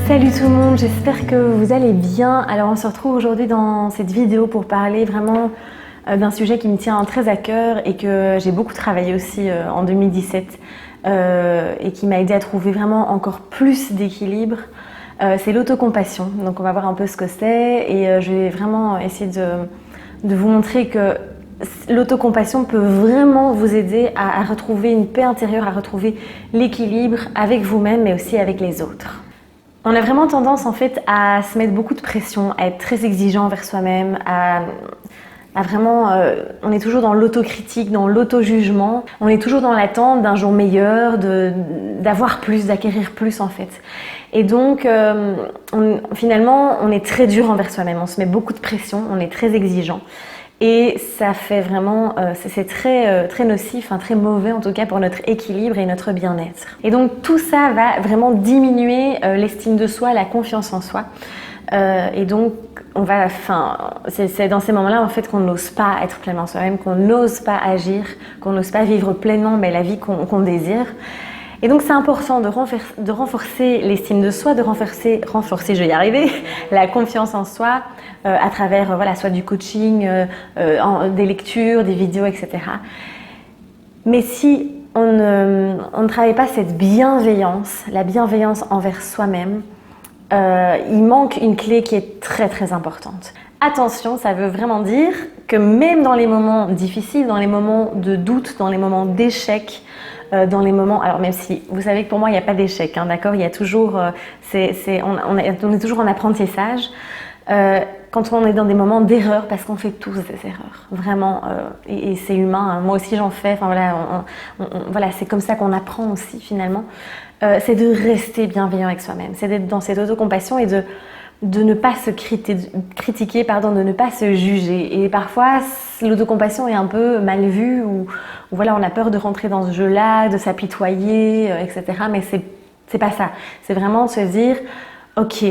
Salut tout le monde, j'espère que vous allez bien. Alors on se retrouve aujourd'hui dans cette vidéo pour parler vraiment d'un sujet qui me tient très à cœur et que j'ai beaucoup travaillé aussi en 2017 et qui m'a aidé à trouver vraiment encore plus d'équilibre. C'est l'autocompassion. Donc on va voir un peu ce que c'est et je vais vraiment essayer de vous montrer que l'autocompassion peut vraiment vous aider à retrouver une paix intérieure, à retrouver l'équilibre avec vous-même mais aussi avec les autres. On a vraiment tendance en fait à se mettre beaucoup de pression, à être très exigeant envers soi-même, à vraiment, on est toujours dans l'autocritique, dans l'auto-jugement, on est toujours dans l'attente d'un jour meilleur, d'avoir plus, d'acquérir plus en fait. Et donc finalement on est très dur envers soi-même, on se met beaucoup de pression, on est très exigeant. Et ça fait vraiment, c'est très nocif, très mauvais en tout cas pour notre équilibre et notre bien-être. Et donc tout ça va vraiment diminuer l'estime de soi, la confiance en soi. Et donc c'est dans ces moments-là en fait qu'on n'ose pas être pleinement soi-même, qu'on n'ose pas agir, qu'on n'ose pas vivre pleinement la vie qu'on désire. Et donc c'est important de renforcer l'estime de soi, de renforcer, je vais y arriver, la confiance en soi à travers soit du coaching, des lectures, des vidéos, etc. Mais si on ne travaille pas cette bienveillance, la bienveillance envers soi-même, il manque une clé qui est très très importante. Attention, ça veut vraiment dire que même dans les moments difficiles, dans les moments de doute, dans les moments d'échec, dans les moments, alors même si vous savez que pour moi il n'y a pas d'échec, d'accord, il y a toujours, on est toujours en apprentissage. Quand on est dans des moments d'erreur, parce qu'on fait tous des erreurs, vraiment, et c'est humain, moi aussi j'en fais, c'est comme ça qu'on apprend aussi finalement, c'est de rester bienveillant avec soi-même, c'est d'être dans cette autocompassion et de ne pas se critiquer, de ne pas se juger. Et parfois, l'autocompassion est un peu mal vue, ou on a peur de rentrer dans ce jeu-là, de s'apitoyer, etc. Mais c'est pas ça. C'est vraiment de se dire, ok,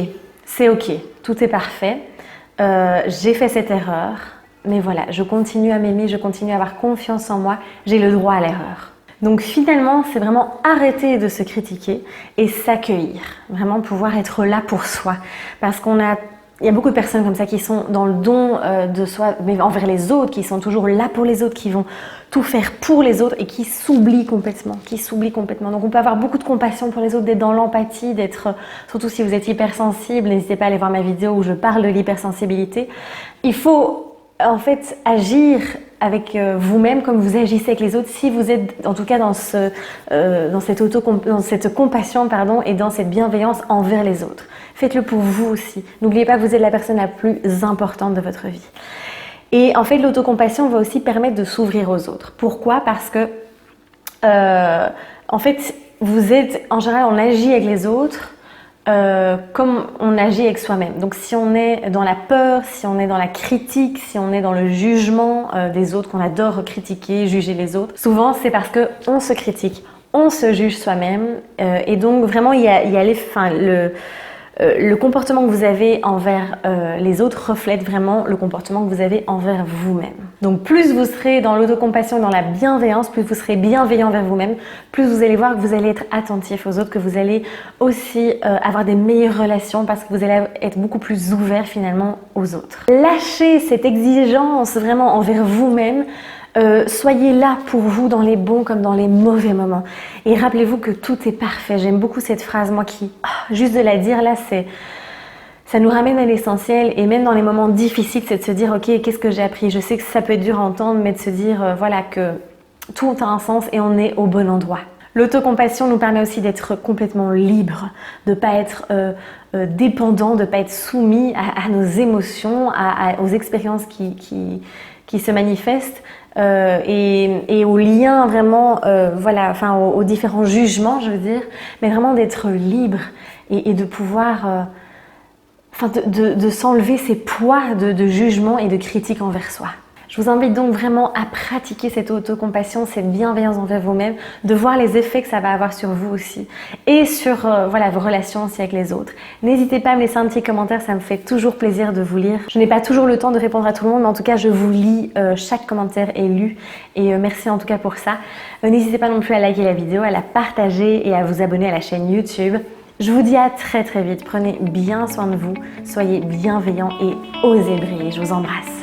c'est ok, tout est parfait, j'ai fait cette erreur, mais voilà, je continue à m'aimer, je continue à avoir confiance en moi, j'ai le droit à l'erreur. Donc finalement, c'est vraiment arrêter de se critiquer et s'accueillir, vraiment pouvoir être là pour soi. Parce il y a beaucoup de personnes comme ça qui sont dans le don de soi, mais envers les autres, qui sont toujours là pour les autres, qui vont tout faire pour les autres et qui s'oublient complètement, Donc on peut avoir beaucoup de compassion pour les autres, d'être dans l'empathie, surtout si vous êtes hypersensible, n'hésitez pas à aller voir ma vidéo où je parle de l'hypersensibilité. Il faut en fait agir avec vous-même comme vous agissez avec les autres, si vous êtes en tout cas dans cette compassion et dans cette bienveillance envers les autres. Faites-le pour vous aussi. N'oubliez pas que vous êtes la personne la plus importante de votre vie. Et en fait, l'autocompassion va aussi permettre de s'ouvrir aux autres. Pourquoi ? Parce que en fait, en général, on agit avec les autres comme on agit avec soi-même. Donc si on est dans la peur, si on est dans la critique, si on est dans le jugement des autres, qu'on adore critiquer, juger les autres, souvent c'est parce qu'on se critique, on se juge soi-même et donc vraiment le comportement que vous avez envers les autres reflète vraiment le comportement que vous avez envers vous-même. Donc plus vous serez dans l'autocompassion, dans la bienveillance, plus vous serez bienveillant envers vous-même, plus vous allez voir que vous allez être attentif aux autres, que vous allez aussi avoir des meilleures relations parce que vous allez être beaucoup plus ouvert finalement aux autres. Lâchez cette exigence vraiment envers vous-même. Soyez là pour vous dans les bons comme dans les mauvais moments. Et rappelez-vous que tout est parfait. J'aime beaucoup cette phrase, moi juste de la dire là, ça nous ramène à l'essentiel. Et même dans les moments difficiles, c'est de se dire, ok, qu'est-ce que j'ai appris ? Je sais que ça peut être dur à entendre, mais de se dire, que tout a un sens et on est au bon endroit. L'autocompassion nous permet aussi d'être complètement libre, de ne pas être dépendant, de ne pas être soumis à nos émotions, aux expériences qui se manifestent. Et aux liens vraiment, aux différents jugements, je veux dire, mais vraiment d'être libre et de pouvoir, de s'enlever ces poids de jugement et de critique envers soi. Je vous invite donc vraiment à pratiquer cette autocompassion, cette bienveillance envers vous-même, de voir les effets que ça va avoir sur vous aussi et sur vos relations aussi avec les autres. N'hésitez pas à me laisser un petit commentaire, ça me fait toujours plaisir de vous lire. Je n'ai pas toujours le temps de répondre à tout le monde, mais en tout cas je vous lis, chaque commentaire est lu et merci en tout cas pour ça. N'hésitez pas non plus à liker la vidéo, à la partager et à vous abonner à la chaîne YouTube. Je vous dis à très vite. Prenez bien soin de vous, soyez bienveillants et osez briller. Je vous embrasse.